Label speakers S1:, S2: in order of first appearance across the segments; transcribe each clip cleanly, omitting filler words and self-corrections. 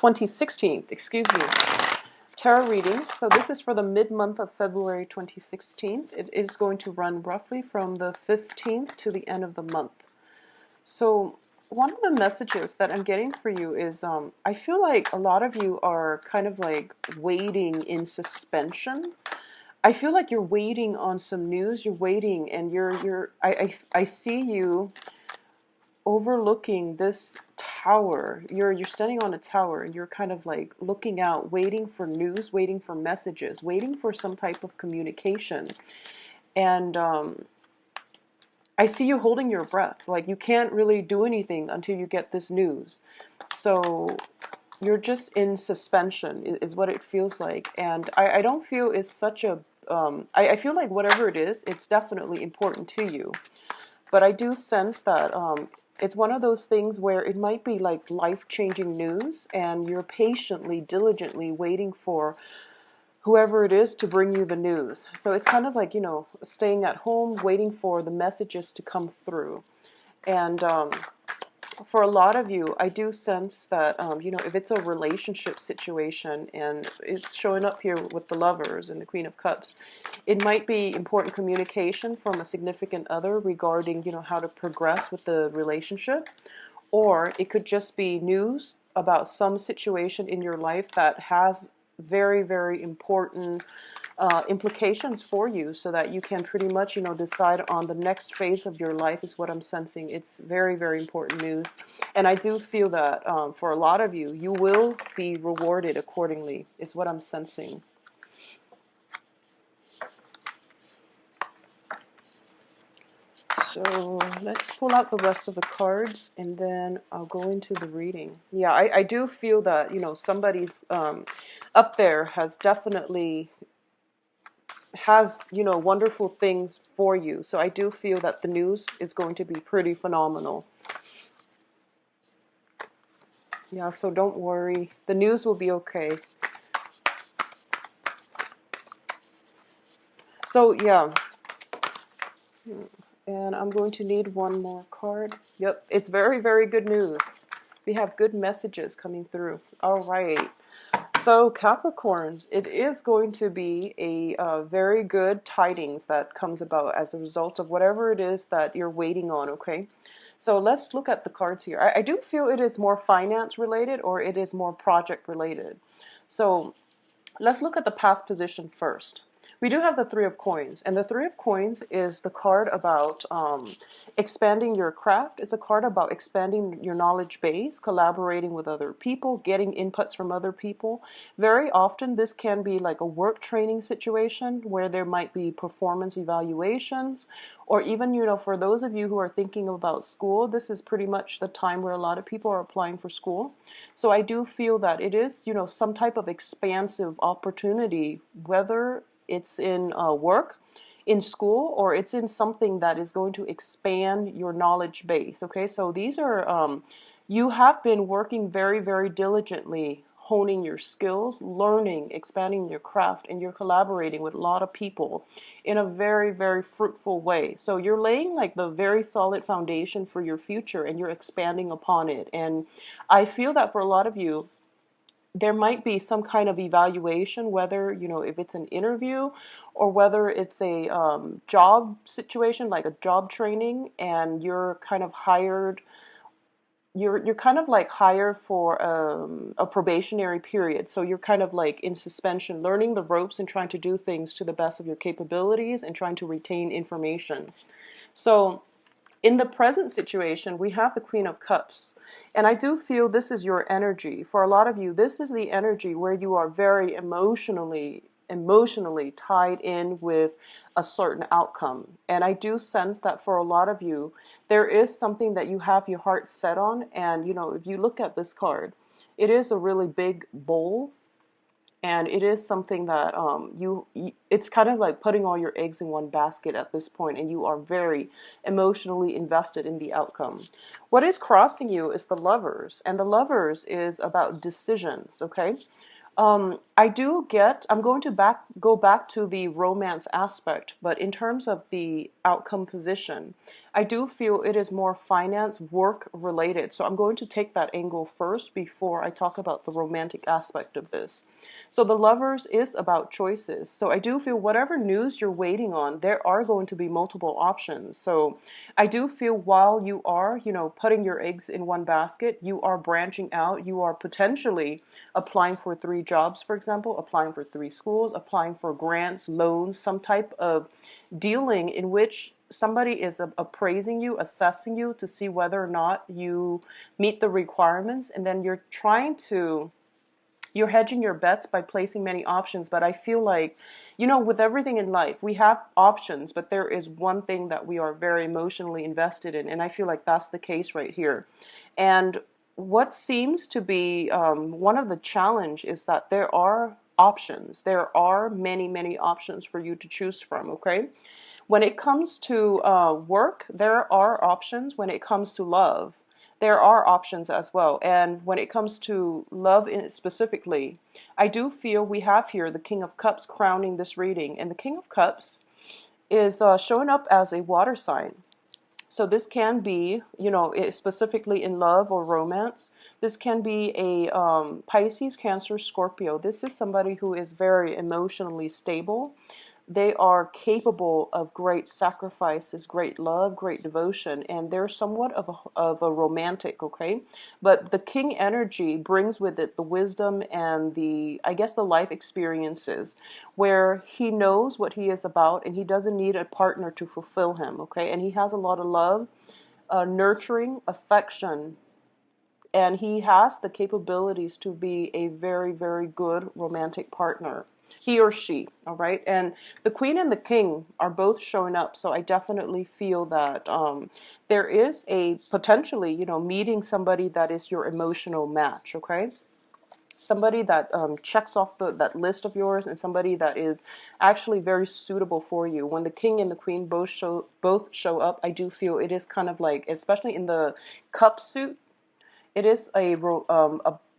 S1: 2016, excuse me, tarot reading. So this is for the mid-month of February 2016. It is going to run roughly from the 15th to the end of the month. So one of the messages that I'm getting for you is I feel like a lot of you are kind of like waiting in suspension. I feel like you're waiting on some news. You're waiting, and I see you overlooking this tower. You're standing on a tower, and you're kind of like looking out, waiting for news, waiting for messages, waiting for some type of communication. And I see you holding your breath. Like you can't really do anything until you get this news. So you're just in suspension is what it feels like. And I don't feel it's such a I feel like whatever it is, it's definitely important to you. But I do sense that it's one of those things where it might be like life-changing news, and you're patiently, diligently waiting for whoever it is to bring you the news. So it's kind of like, you know, staying at home, waiting for the messages to come through. And for a lot of you, I do sense that, you know, if it's a relationship situation and it's showing up here with the Lovers and the Queen of Cups, it might be important communication from a significant other regarding, you know, how to progress with the relationship. Or it could just be news about some situation in your life that has very, very important implications for you, so that you can pretty much, you know, decide on the next phase of your life is what I'm sensing. It's very, very important news. And I do feel that for a lot of you, you will be rewarded accordingly, is what I'm sensing. So let's pull out the rest of the cards, and then I'll go into the reading. Yeah, I do feel that, you know, somebody's up there has definitely has, you know, wonderful things for you. So I do feel that the news is going to be pretty phenomenal. Yeah, so don't worry. The news will be okay. So yeah. And I'm going to need one more card. Yep, it's very, very good news. We have good messages coming through. All right. So Capricorns, it is going to be a very good tidings that comes about as a result of whatever it is that you're waiting on, okay? So let's look at the cards here. I do feel it is more finance related, or it is more project related. So let's look at the past position first. We do have the Three of Coins, and the Three of Coins is the card about expanding your craft. It's a card about expanding your knowledge base, collaborating with other people, getting inputs from other people. Very often this can be like a work training situation where there might be performance evaluations, or even, you know, for those of you who are thinking about school, this is pretty much the time where a lot of people are applying for school. So I do feel that it is, you know, some type of expansive opportunity, whether it's in work, in school, or it's in something that is going to expand your knowledge base. Okay, so these are, you have been working very, very diligently, honing your skills, learning, expanding your craft, and you're collaborating with a lot of people in a very, very fruitful way. So you're laying like the very solid foundation for your future, and you're expanding upon it. And I feel that for a lot of you, there might be some kind of evaluation, whether, you know, if it's an interview or whether it's a job situation, like a job training, and you're kind of hired, you're kind of like hired for a probationary period. So you're kind of like in suspension, learning the ropes and trying to do things to the best of your capabilities and trying to retain information. So in the present situation, we have the Queen of Cups. And I do feel this is your energy. For a lot of you, this is the energy where you are very emotionally tied in with a certain outcome. And I do sense that for a lot of you, there is something that you have your heart set on. And, you know, if you look at this card, it is a really big bowl, and it is something that it's kind of like putting all your eggs in one basket at this point, and you are very emotionally invested in the outcome. What is crossing you is the Lovers, and the Lovers is about decisions, okay? I'm going to go back to the romance aspect, but in terms of the outcome position, I do feel it is more finance, work related. So I'm going to take that angle first before I talk about the romantic aspect of this. So the lovers is about choices. So I do feel whatever news you're waiting on, there are going to be multiple options. So I do feel while you are, putting your eggs in one basket, you are branching out, you are potentially applying for 3 jobs, for example, applying for 3 schools, applying for grants, loans, some type of dealing in which somebody is appraising you, assessing you to see whether or not you meet the requirements, and then you're hedging your bets by placing many options. But I feel like, with everything in life, we have options, but there is one thing that we are very emotionally invested in. And I feel like that's the case right here. And what seems to be one of the challenge is that there are options. There are many, many options for you to choose from, okay? When it comes to work, there are options. When it comes to love, there are options as well. And when it comes to love specifically, I do feel we have here the King of Cups crowning this reading. And the King of Cups is showing up as a water sign. So this can be, specifically in love or romance. This can be a Pisces, Cancer, Scorpio. This is somebody who is very emotionally stable. They are capable of great sacrifices, great love, great devotion, and they're somewhat of a romantic, okay? But the king energy brings with it the wisdom and I guess the life experiences where he knows what he is about and he doesn't need a partner to fulfill him, okay? And he has a lot of love, nurturing, affection, and he has the capabilities to be a very, very good romantic partner. He or she, all right? And the queen and the king are both showing up, so I definitely feel that there is a potentially, meeting somebody that is your emotional match, okay? Somebody that checks off that list of yours, and somebody that is actually very suitable for you. When the king and the queen both show up, I do feel it is kind of like, especially in the cup suit, it is a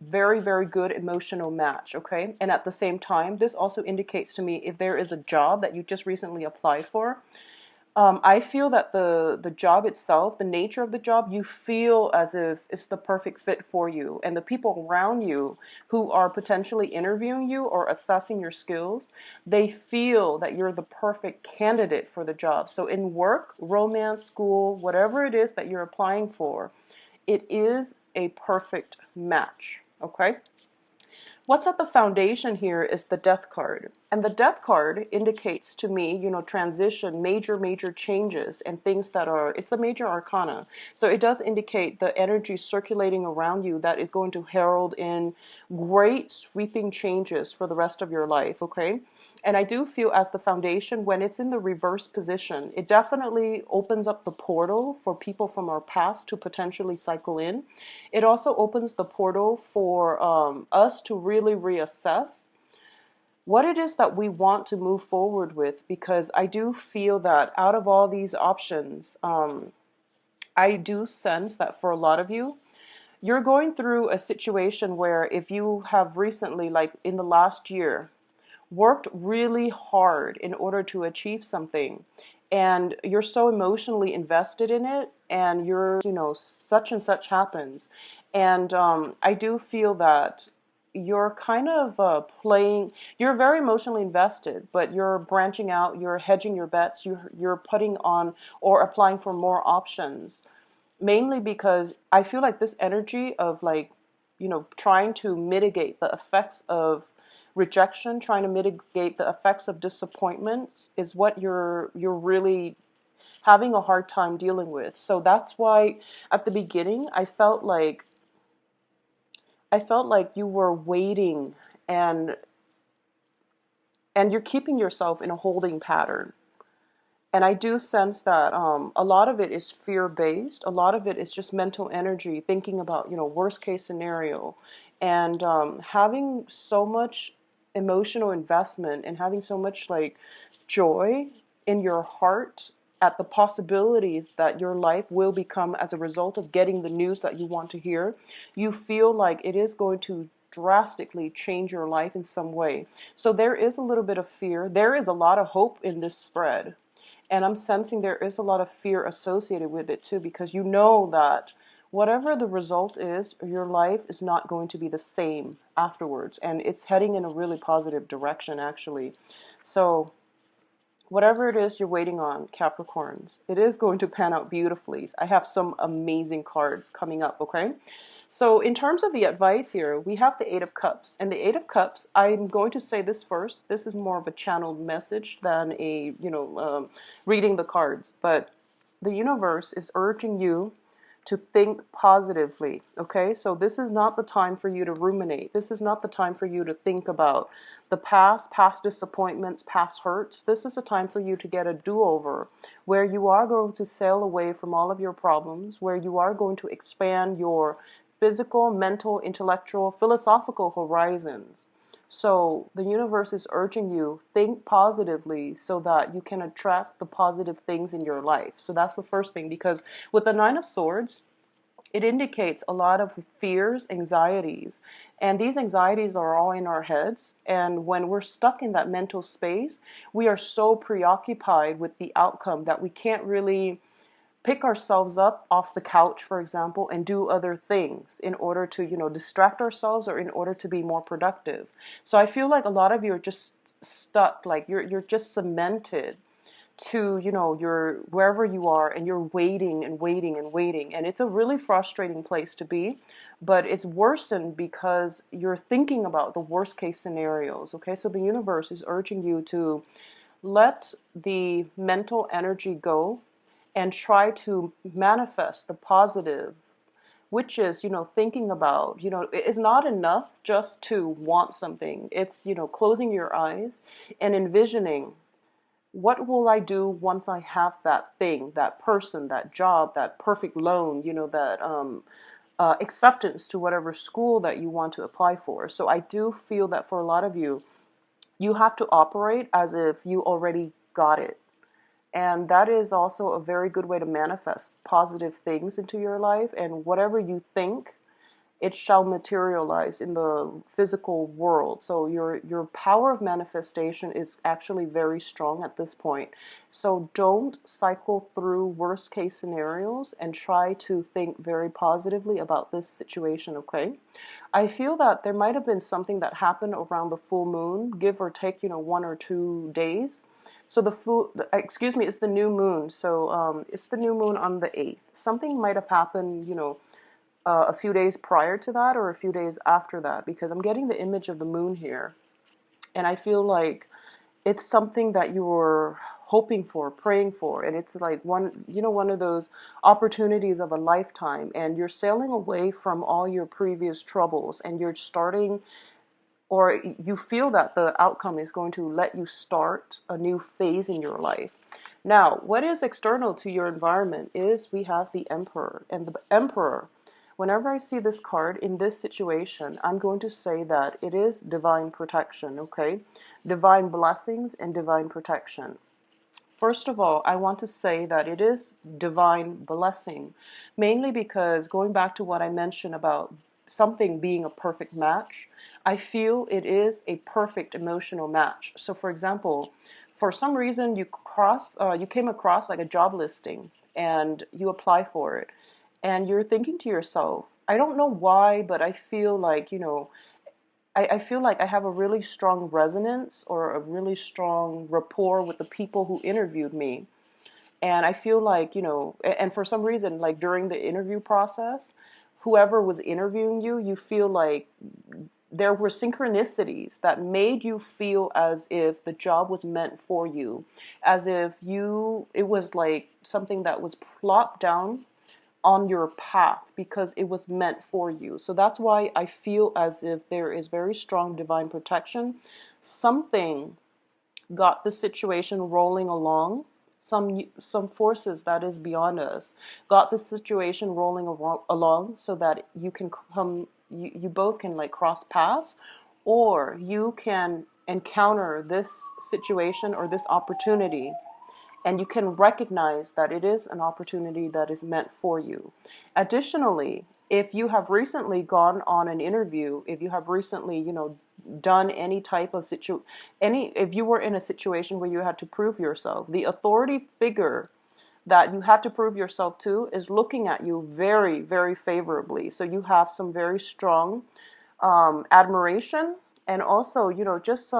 S1: very, very good emotional match, okay? And at the same time, this also indicates to me if there is a job that you just recently applied for, I feel that the job itself, the nature of the job, you feel as if it's the perfect fit for you. And the people around you who are potentially interviewing you or assessing your skills, they feel that you're the perfect candidate for the job. So in work, romance, school, whatever it is that you're applying for, it is a perfect match, okay? What's at the foundation here is the death card. And the death card indicates to me, transition, major, major changes and things it's a major arcana. So it does indicate the energy circulating around you that is going to herald in great sweeping changes for the rest of your life, okay? And I do feel as the foundation, when it's in the reverse position, it definitely opens up the portal for people from our past to potentially cycle in. It also opens the portal for us to really reassess what it is that we want to move forward with, because I do feel that out of all these options, I do sense that for a lot of you, you're going through a situation where if you have recently, like in the last year, worked really hard in order to achieve something, and you're so emotionally invested in it, and such and such happens, and I do feel that you're kind of you're very emotionally invested, but you're branching out, you're hedging your bets, you're putting on or applying for more options, mainly because I feel like this energy of trying to mitigate the effects of rejection, trying to mitigate the effects of disappointment is what you're really having a hard time dealing with. So that's why at the beginning I felt like you were waiting, and you're keeping yourself in a holding pattern. And I do sense that a lot of it is fear-based. A lot of it is just mental energy, thinking about, worst case scenario. And having so much emotional investment and having so much joy in your heart at the possibilities that your life will become as a result of getting the news that you want to hear. You feel like it is going to drastically change your life in some way. So there is a little bit of fear. There is a lot of hope in this spread. And I'm sensing there is a lot of fear associated with it too, because you know that whatever the result is, your life is not going to be the same afterwards. And it's heading in a really positive direction, actually. So whatever it is you're waiting on, Capricorns, it is going to pan out beautifully. I have some amazing cards coming up, okay? So in terms of the advice here, we have the Eight of Cups. And the Eight of Cups, I'm going to say this first. This is more of a channeled message than a, reading the cards. But the universe is urging you to think positively, okay? So this is not the time for you to ruminate. This is not the time for you to think about the past disappointments, past hurts. This is a time for you to get a do-over, where you are going to sail away from all of your problems, where you are going to expand your physical, mental, intellectual, philosophical horizons. So the universe is urging you, think positively so that you can attract the positive things in your life. So that's the first thing, because with the Nine of Swords, it indicates a lot of fears, anxieties, and these anxieties are all in our heads. And when we're stuck in that mental space, we are so preoccupied with the outcome that we can't really pick ourselves up off the couch, for example, and do other things in order to, distract ourselves or in order to be more productive. So I feel like a lot of you are just stuck, like you're just cemented to, your wherever you are, and you're waiting and waiting and waiting. And it's a really frustrating place to be, but it's worsened because you're thinking about the worst case scenarios. Okay, so the universe is urging you to let the mental energy go and try to manifest the positive, which is, thinking about, it's not enough just to want something. It's, closing your eyes and envisioning, what will I do once I have that thing, that person, that job, that perfect loan, that acceptance to whatever school that you want to apply for. So I do feel that for a lot of you, you have to operate as if you already got it. And that is also a very good way to manifest positive things into your life. And whatever you think, it shall materialize in the physical world. So your power of manifestation is actually very strong at this point. So don't cycle through worst case scenarios, and try to think very positively about this situation, okay? I feel that there might have been something that happened around the full moon, give or take, 1 or 2 days. So it's the new moon. So it's the new moon on the 8th. Something might have happened, a few days prior to that or a few days after that, because I'm getting the image of the moon here. And I feel like it's something that you were hoping for, praying for. And it's like one of those opportunities of a lifetime. And you're sailing away from all your previous troubles, and you're starting, or you feel that the outcome is going to let you start a new phase in your life. Now, what is external to your environment is we have the Emperor. And the Emperor, whenever I see this card in this situation, I'm going to say that it is divine protection, okay? Divine blessings and divine protection. First of all, I want to say that it is divine blessing, mainly because going back to what I mentioned about something being a perfect match, I feel it is a perfect emotional match. So for example, for some reason you came across like a job listing and you apply for it, and you're thinking to yourself, I don't know why, but I feel like, I feel like I have a really strong resonance or a really strong rapport with the people who interviewed me. And I feel like, and for some reason, like during the interview process, whoever was interviewing you, you feel like there were synchronicities that made you feel as if the job was meant for you, as if it was like something that was plopped down on your path because it was meant for you. So that's why I feel as if there is very strong divine protection. Something got the situation rolling along. Some forces that is beyond us got the situation rolling along so that you can you both can like cross paths, or you can encounter this situation or this opportunity and you can recognize that it is an opportunity that is meant for you. Additionally, if you have recently gone on an interview, if you have recently, done any type of if you were in a situation where you had to prove yourself, the authority figure that you had to prove yourself to is looking at you very, very favorably. So you have some very strong admiration, and also, just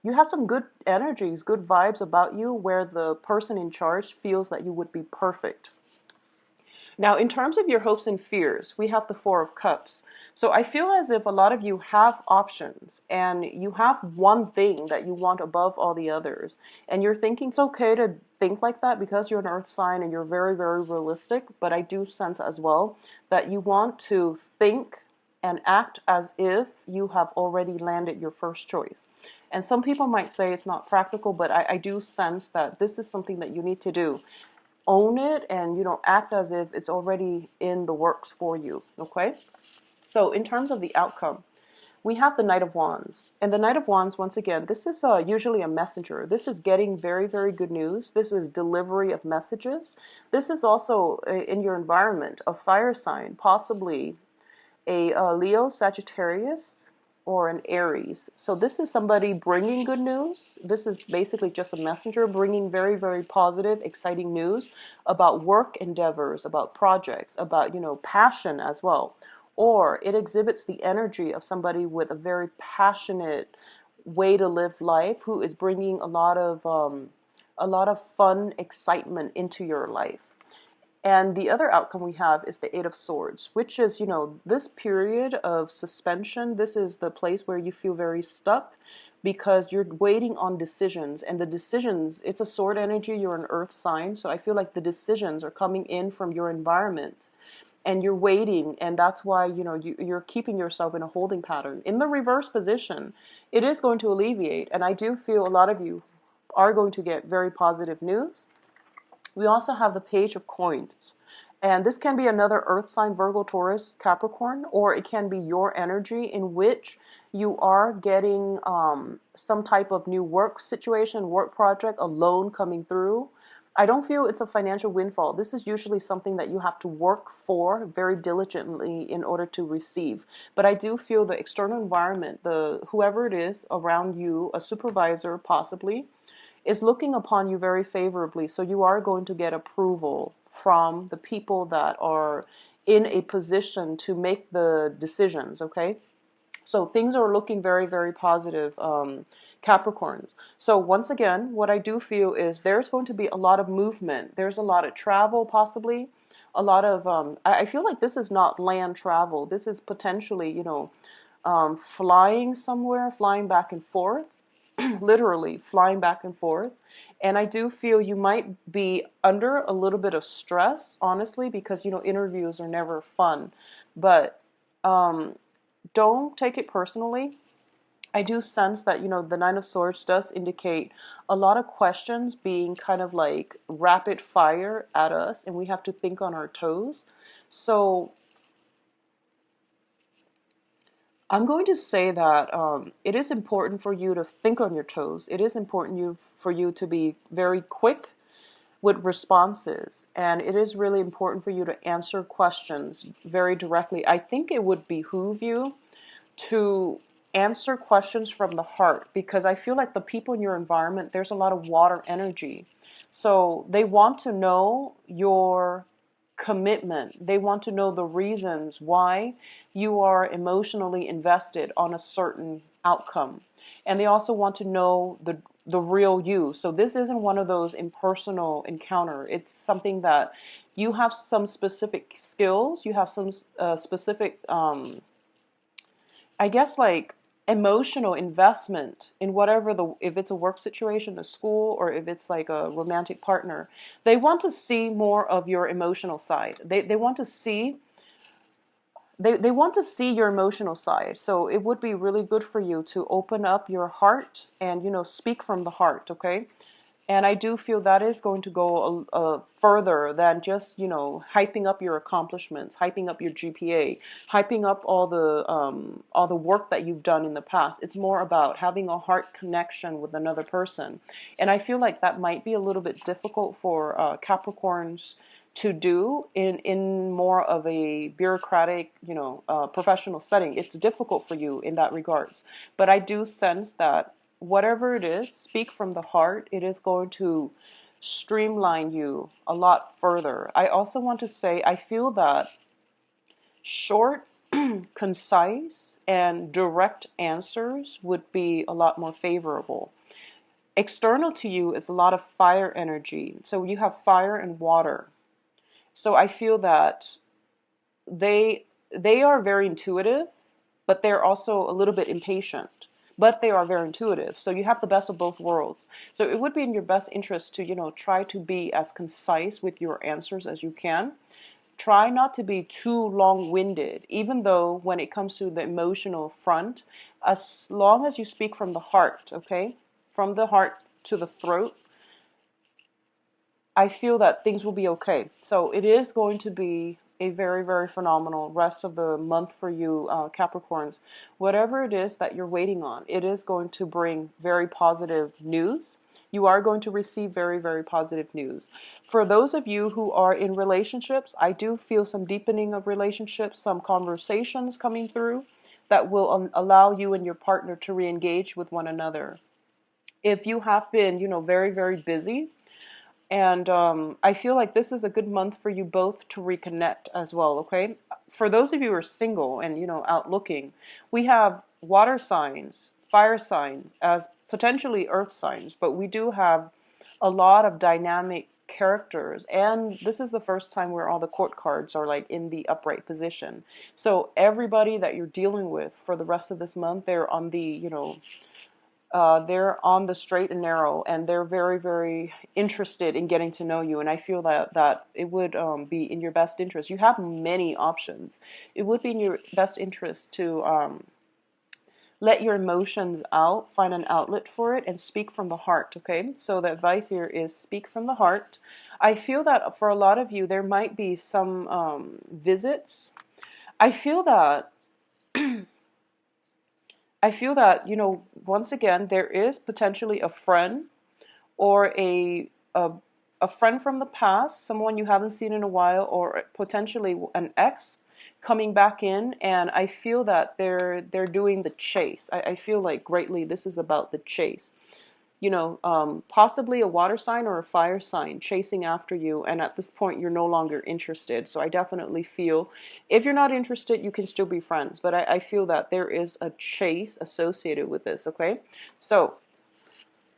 S1: you have some good energies, good vibes about you, where the person in charge feels that you would be perfect. Now, in terms of your hopes and fears, we have the Four of Cups. So I feel as if a lot of you have options and you have one thing that you want above all the others. And you're thinking it's okay to think like that because you're an earth sign and you're very, very realistic. But I do sense as well that you want to think and act as if you have already landed your first choice. And some people might say it's not practical, but I do sense that this is something that you need to do. Own it and, act as if it's already in the works for you, okay? So in terms of the outcome, we have the Knight of Wands. And the Knight of Wands, once again, this is usually a messenger. This is getting very, very good news. This is delivery of messages. This is also in your environment, a fire sign, possibly a Leo, Sagittarius, or an Aries. So this is somebody bringing good news. This is basically just a messenger bringing very, very positive, exciting news about work endeavors, about projects, about, passion as well. Or it exhibits the energy of somebody with a very passionate way to live life, who is bringing a lot of fun, excitement into your life. And the other outcome we have is the Eight of Swords, which is, this period of suspension. This is the place where you feel very stuck because you're waiting on decisions. And the decisions, it's a sword energy, you're an earth sign. So I feel like the decisions are coming in from your environment. And you're waiting, and that's why, you're keeping yourself in a holding pattern. In the reverse position, it is going to alleviate. And I do feel a lot of you are going to get very positive news. We also have the Page of Coins. And this can be another earth sign, Virgo, Taurus, Capricorn, or it can be your energy in which you are getting some type of new work situation, work project, a loan coming through. I don't feel it's a financial windfall. This is usually something that you have to work for very diligently in order to receive. But I do feel the external environment, whoever it is around you, a supervisor possibly, is looking upon you very favorably. So you are going to get approval from the people that are in a position to make the decisions, okay? So things are looking very, very positive, Capricorns. So once again, what I do feel is there's going to be a lot of movement. There's a lot of travel, possibly. A lot of, I feel like this is not land travel. This is potentially, flying somewhere, flying back and forth. Literally flying back and forth. And I do feel you might be under a little bit of stress, honestly, because, interviews are never fun. But don't take it personally. I do sense that, the Nine of Swords does indicate a lot of questions being kind of like rapid fire at us, and we have to think on our toes. So I'm going to say that it is important for you to think on your toes. It is important for you to be very quick with responses. And it is really important for you to answer questions very directly. I think it would behoove you to answer questions from the heart, because I feel like the people in your environment, there's a lot of water energy. So they want to know your commitment. They want to know the reasons why you are emotionally invested on a certain outcome. And they also want to know the real you. So this isn't one of those impersonal encounter. It's something that you have some specific skills, you have some specific I guess like emotional investment in whatever if it's a work situation, a school, or if it's like a romantic partner. They want to see more of your emotional side. They want to see they want to see your emotional side. So it would be really good for you to open up your heart and, speak from the heart, okay? And I do feel that is going to go further than just, hyping up your accomplishments, hyping up your GPA, hyping up all the work that you've done in the past. It's more about having a heart connection with another person. And I feel like that might be a little bit difficult for Capricorns to do in more of a bureaucratic, professional setting. It's difficult for you in that regards. But I do sense that whatever it is, speak from the heart. It is going to streamline you a lot further. I also want to say, I feel that short, concise, and direct answers would be a lot more favorable. External to you is a lot of fire energy. So you have fire and water. So I feel that they they are very intuitive, but they're also a little bit impatient. But they are very intuitive. So you have the best of both worlds. So it would be in your best interest to, try to be as concise with your answers as you can. Try not to be too long-winded, even though when it comes to the emotional front, as long as you speak from the heart, okay? From the heart to the throat, I feel that things will be okay. So it is going to be a very, very phenomenal rest of the month for you, Capricorns. Whatever it is that you're waiting on, it is going to bring very positive news. You are going to receive very, very positive news. For those of you who are in relationships, I do feel some deepening of relationships, some conversations coming through that will allow you and your partner to re-engage with one another. If you have been, very, very busy, and I feel like this is a good month for you both to reconnect as well, okay? For those of you who are single and, out looking, we have water signs, fire signs as potentially earth signs, but we do have a lot of dynamic characters. And this is the first time where all the court cards are like in the upright position. So everybody that you're dealing with for the rest of this month, they're on the, they're on the straight and narrow, and they're very, very interested in getting to know you. And I feel that it would be in your best interest. You have many options. It would be in your best interest to let your emotions out, find an outlet for it, and speak from the heart. Okay, so the advice here is speak from the heart. I feel that for a lot of you, there might be some visits. I feel that once again, there is potentially a friend or a friend from the past, someone you haven't seen in a while, or potentially an ex coming back in, and I feel that they're doing the chase. I feel like greatly this is about the chase. Possibly a water sign or a fire sign chasing after you, and at this point you're no longer interested. So I definitely feel if you're not interested, you can still be friends, but I feel that there is a chase associated with this, okay? So